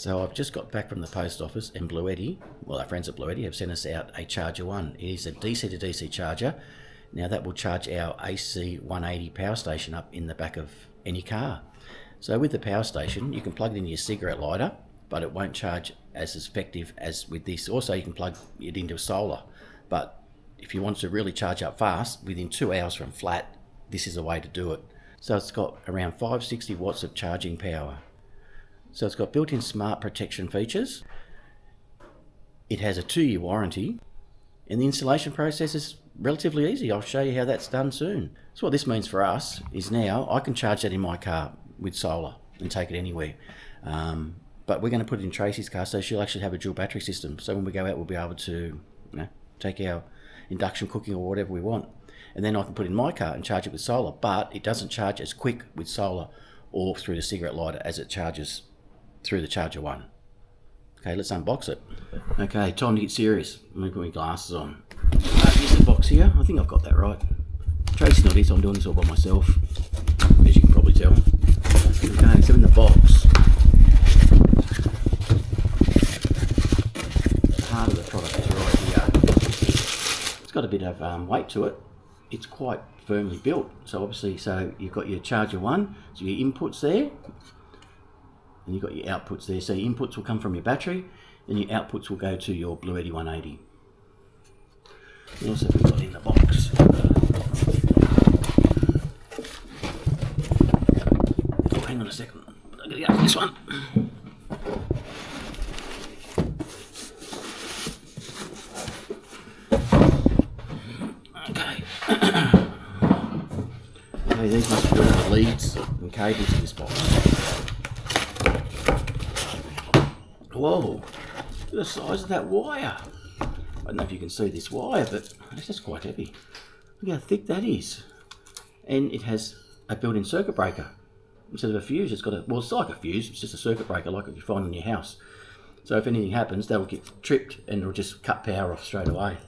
So I've just got back from the post office, and Bluetti, well, our friends at Bluetti have sent us out a Charger 1. It is a DC to DC charger. Now that will charge our AC 180 power station up in the back of any car. So with the power station, you can plug it into your cigarette lighter, but it won't charge as effective as with this. Also, you can plug it into solar, but if you want to really charge up fast, within 2 hours from flat, this is a way to do it. So it's got around 560 watts of charging power. So it's got built-in smart protection features. It has a 2-year warranty, and the installation process is relatively easy. I'll show you how that's done soon. So what this means for us is now I can charge that in my car with solar and take it anywhere. But we're going to put it in Tracy's car, so she'll actually have a dual battery system. So when we go out, we'll be able to, take our induction cooking or whatever we want. And then I can put it in my car and charge it with solar, but it doesn't charge as quick with solar or through the cigarette lighter as it charges through the Charger 1. Okay, let's unbox it. Okay, time to get serious. Let me put my glasses on. Here's the box here. I think I've got that right. Tracy's not here, so I'm doing this all by myself, as you can probably tell. Okay, so in the box, part of the product is right here. It's got a bit of weight to it. It's quite firmly built. So obviously, you've got your Charger 1, so your inputs there, and you've got your outputs there. So your inputs will come from your battery, and your outputs will go to your Bluetti 180. And also we've got in the box. Oh, hang on a second. I'm going to get this one. Okay. Okay, these must be all the leads and cables in this box. Whoa, look at the size of that wire. I don't know if you can see this wire, but it's just quite heavy. Look how thick that is. And it has a built-in circuit breaker. Instead of a fuse, it's got a, well, it's like a fuse, it's just a circuit breaker like what you find in your house. So if anything happens, they'll get tripped and it'll just cut power off straight away.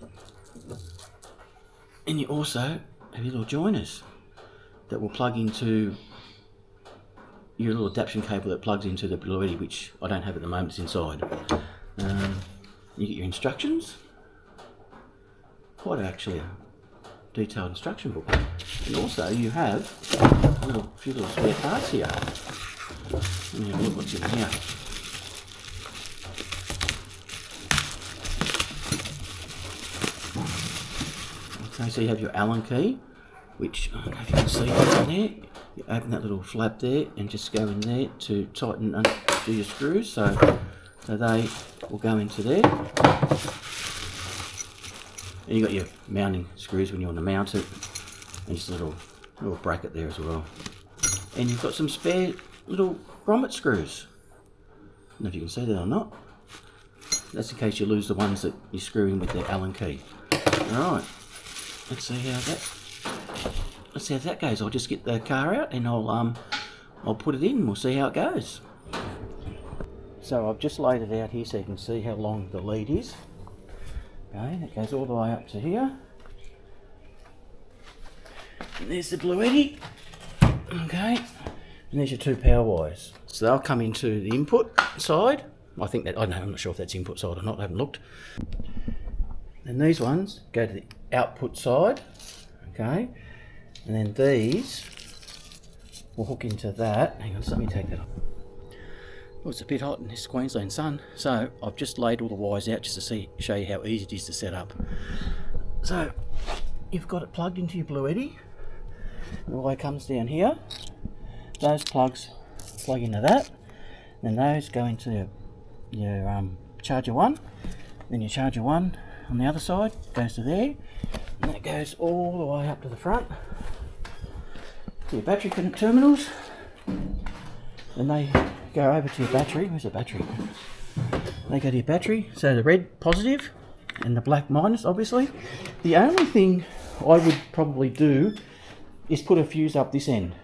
And you also have your little joiners that will plug into your little adaptation cable that plugs into the Bluetti, which I don't have at the moment, it's inside. You get your instructions. Quite actually a detailed instruction book. And also you have a few little spare parts here. Let me have a look what's in here. Okay, so you have your Allen key, which I don't know if you can see that in there. You open that little flap there and just go in there to tighten and do your screws. So they will go into there. And you've got your mounting screws when you want to mount it. And just a little bracket there as well. And you've got some spare little grommet screws. I don't know if you can see that or not. That's in case you lose the ones that you screw in with the Allen key. Alright, let's see how that goes. I'll just get the car out and I'll put it in and we'll see how it goes. So I've just laid it out here so you can see how long the lead is. Okay, it goes all the way up to here. And there's the Bluetti. Okay, and there's your 2 power wires. So they'll come into the input side. I think that, I don't know, I'm not sure if that's input side or not, I haven't looked. And these ones go to the output side. Okay, and then these will hook into that. Hang on, let me take that off. Well, it's a bit hot in this Queensland sun, so I've just laid all the wires out just to show you how easy it is to set up. So you've got it plugged into your Bluetti. The wire comes down here. Those plugs plug into that. Then those go into your Charger 1. Then your Charger 1 on the other side goes to there. And that goes all the way up to the front to your battery terminals. And they go over to your battery. Where's the battery? They go to your battery. So the red positive and the black minus, obviously. The only thing I would probably do is put a fuse up this end.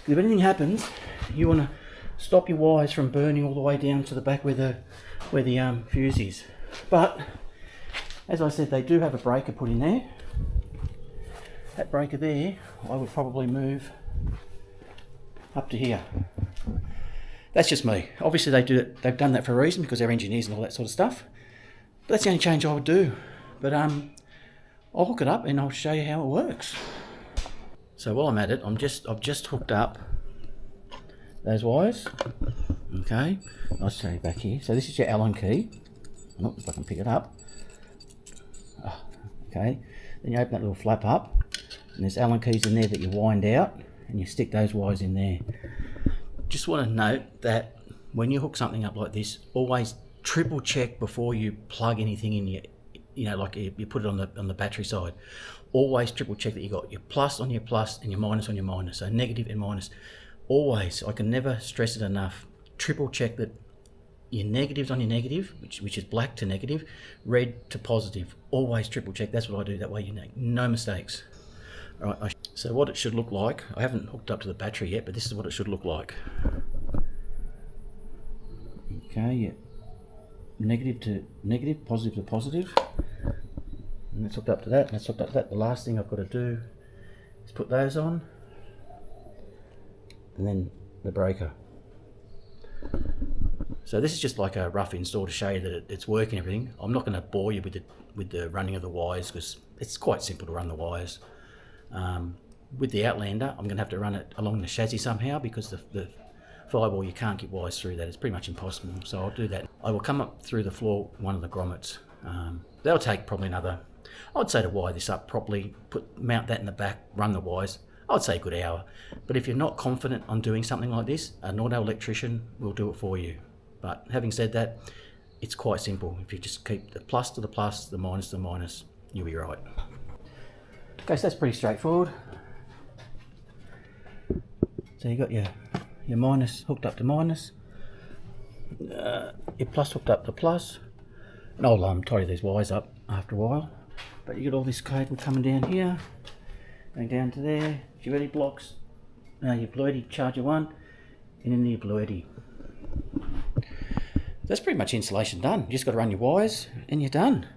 If anything happens, you want to stop your wires from burning all the way down to the back where the fuse is. But as I said, they do have a breaker put in there. That breaker there, I would probably move up to here. That's just me. Obviously they do it, they've done that for a reason because they're engineers and all that sort of stuff. But that's the only change I would do. But I'll hook it up and I'll show you how it works. So while I'm at it, I've just hooked up those wires. Okay, I'll show you back here. So this is your Allen key. Oh, if I can pick it up. Oh, okay, then you open that little flap up, and there's Allen keys in there that you wind out, and you stick those wires in there. Just want to note that when you hook something up like this, always triple check before you plug anything in your, like you put it on the battery side. Always triple check that you got your plus on your plus and your minus on your minus. So negative and minus. Always, I can never stress it enough. Triple check that your negatives on your negative, which is black to negative, red to positive. Always triple check. That's what I do. That way you make no mistakes. All right. So what it should look like, I haven't hooked up to the battery yet, but this is what it should look like. Okay, yeah. Negative to negative, positive to positive. And that's hooked up to that, and that's hooked up to that. The last thing I've got to do is put those on, and then the breaker. So this is just like a rough install to show you that it's working and everything. I'm not going to bore you with the running of the wires because it's quite simple to run the wires. With the Outlander, I'm going to have to run it along the chassis somehow because the Fireball, you can't get wires through that. It's pretty much impossible. So I'll do that. I will come up through the floor one of the grommets. That'll take probably another, I would say, to wire this up properly, mount that in the back, run the wires, I would say a good hour. But if you're not confident on doing something like this, an auto electrician will do it for you. But having said that, it's quite simple. If you just keep the plus to the plus, the minus to the minus, you'll be right. Okay, so that's pretty straightforward. So you got your minus hooked up to minus, your plus hooked up to plus, and I'll tidy these wires up after a while. But you got all this cable coming down here, going down to there, your ready blocks, your Bluetti charger 1, and then your Bluetti. That's pretty much insulation done. You just got to run your wires and you're done.